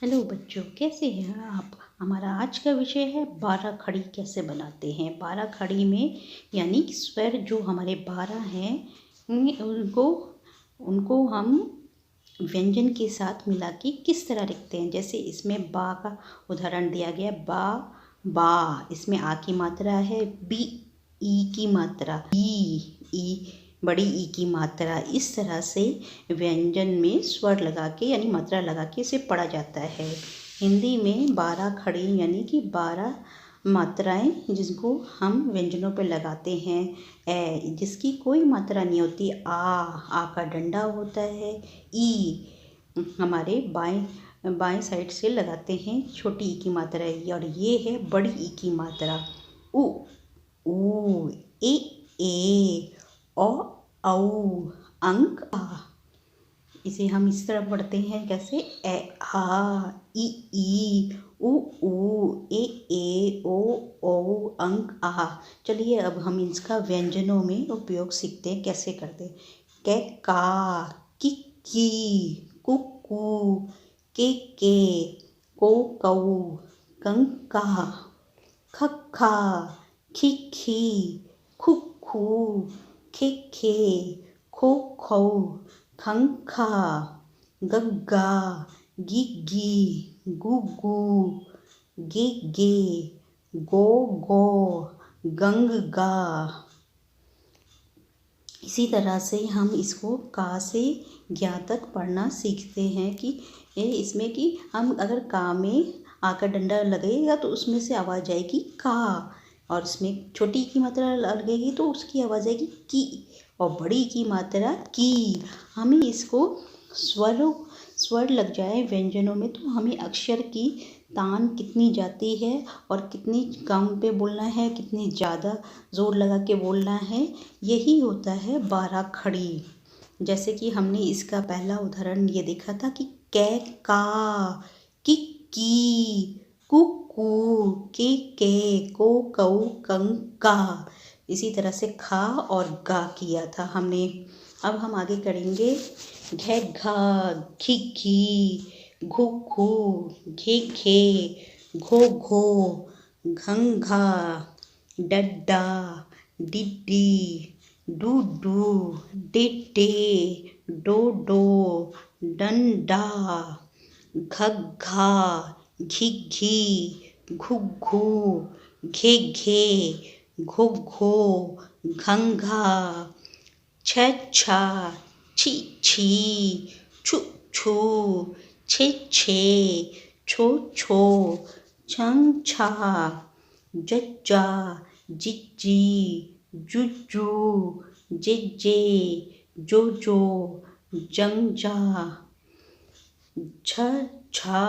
Hello बच्चों, कैसे हैं आप। हमारा आज का विषय है 12 खड़ी कैसे बनाते हैं। 12 खड़ी में यानी कि स्वर जो हमारे 12 हैं उनको हम व्यंजन के साथ मिला के किस तरह लिखते हैं। जैसे इसमें बा का उदाहरण दिया गया, बा बा, इसमें आ की मात्रा है, बी ई की मात्रा, ई बड़ी ई की मात्रा। इस तरह से व्यंजन में स्वर लगा के यानी मात्रा लगा के इसे पढ़ा जाता है। हिंदी में 12 खड़ी यानी कि 12 मात्राएं जिनको हम व्यंजनों पर लगाते हैं। ए जिसकी कोई मात्रा नहीं होती, आ का डंडा होता है। ई हमारे बाएं साइड से लगाते हैं, छोटी ई की मात्रा है। और ये है बड़ी ई की मात्रा, उ ऊ, ए औ औ, अंक आ। इसे हम इस तरह पढ़ते हैं कैसे, ए आ, ई उ ऊ, ए ओ अंक आ। चलिए अब हम इसका व्यंजनों में उपयोग सीखते हैं कैसे करते हैं। कै का, की कुकू, के को कऊ, कंका, खखा, खिखी, खुखू, खेखे, खो खौ, खंखा, गग्गा, गिग्गी, गुग्गू, गेगे, गो गंगा। इसी तरह से हम इसको का से ज्ञा तक पढ़ना सीखते हैं कि इसमें कि हम अगर का में आ का डंडा लगेगा तो उसमें से आवाज़ आएगी का, और इसमें छोटी की मात्रा लगेगी तो उसकी आवाज़ आएगी की, और बड़ी की मात्रा की। हमें इसको स्वर लग जाए व्यंजनों में तो हमें अक्षर की तान कितनी जाती है और कितनी कम पे बोलना है, कितनी ज़्यादा ज़ोर लगा के बोलना है, यही होता है 12 खड़ी। जैसे कि हमने इसका पहला उदाहरण ये देखा था कि कै का, की कुकू, के को कऊ, कंका। इसी तरह से खा और गा किया था हमने। अब हम आगे करेंगे घा, घिघी, घुघू, घेघे, घोघो, घंघा, डड्डा, डिड्डी, डूडू, डिड्डे, डोडो, डंडा, घग्घा, घिघी, घुघू, घेघे, घोघो, घंघा, छछा, छी, छु, छे, छो, छंछा, जज्जा, जिज्जी, जुज्जू, जेजे, जोजो, जंजा, छछा,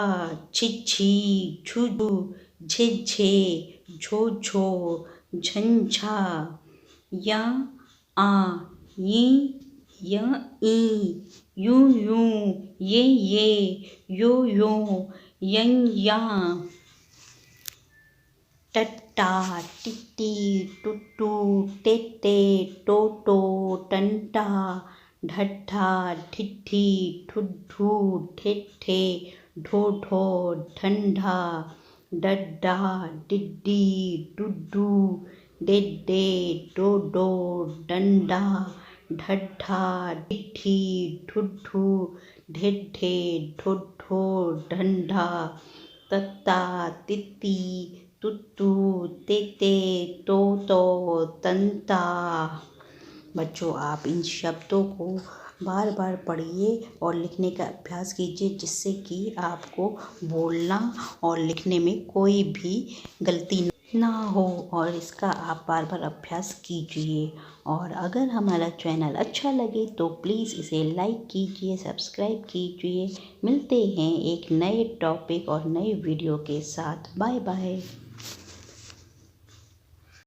छिछी, झुझू, झेझे, झोझो, झंझा, या आ, ई, य ई, यूं, ये, यो, या, टट्टा, टिट्टी, टुट्टू, टेटे, टोटो, टंटा, ढट्ठा, ठिट्ठी, ठुड्ढू, ठेठे, ढोढो, ठंडा, डड्डा, डिड्डी, डुड्डू, डेडे, डोडो, डंडा, ढड्ढा, डिड्ढी, ढुड्ढू, ढेढे, ढोढो, ढंढा, तत्ता, तित्ती, तुत्तू, तेते, तोतो, तंता। बच्चों, आप इन शब्दों को बार बार पढ़िए और लिखने का अभ्यास कीजिए, जिससे कि आपको बोलना और लिखने में कोई भी गलती ना हो, और इसका आप बार बार अभ्यास कीजिए। और अगर हमारा चैनल अच्छा लगे तो प्लीज़ इसे लाइक कीजिए, सब्सक्राइब कीजिए। मिलते हैं एक नए टॉपिक और नए वीडियो के साथ। Bye bye.